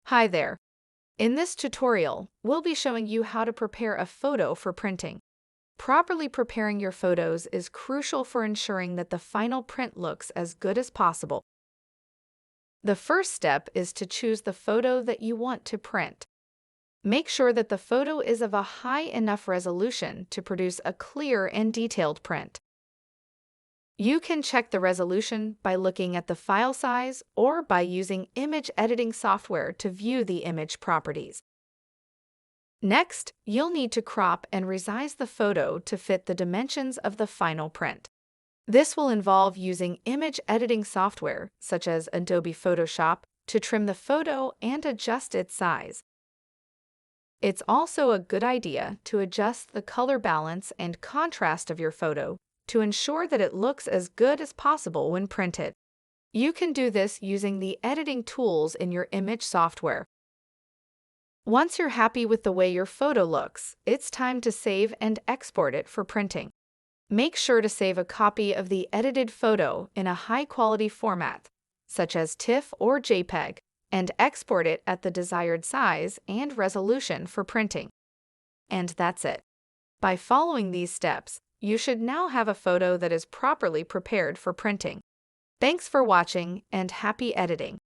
Hi there. In this tutorial, we'll be showing you how to prepare a photo for printing. Properly preparing your photos is crucial for ensuring that the final print looks as good as possible. The first step is to choose the photo that you want to print. Make sure that the photo is of a high enough resolution to produce a clear and detailed print. You can check the resolution by looking at the file size or by using image editing software to view the image properties. Next, you'll need to crop and resize the photo to fit the dimensions of the final print. This will involve using image editing software such as Adobe Photoshop to trim the photo and adjust its size. It's also a good idea to adjust the color balance and contrast of your photo to ensure that it looks as good as possible when printed. You can do this using the editing tools in your image software. Once you're happy with the way your photo looks, it's time to save and export it for printing. Make sure to save a copy of the edited photo in a high-quality format, such as TIFF or JPEG, and export it at the desired size and resolution for printing. And that's it. By following these steps, you should now have a photo that is properly prepared for printing. Thanks for watching and happy editing!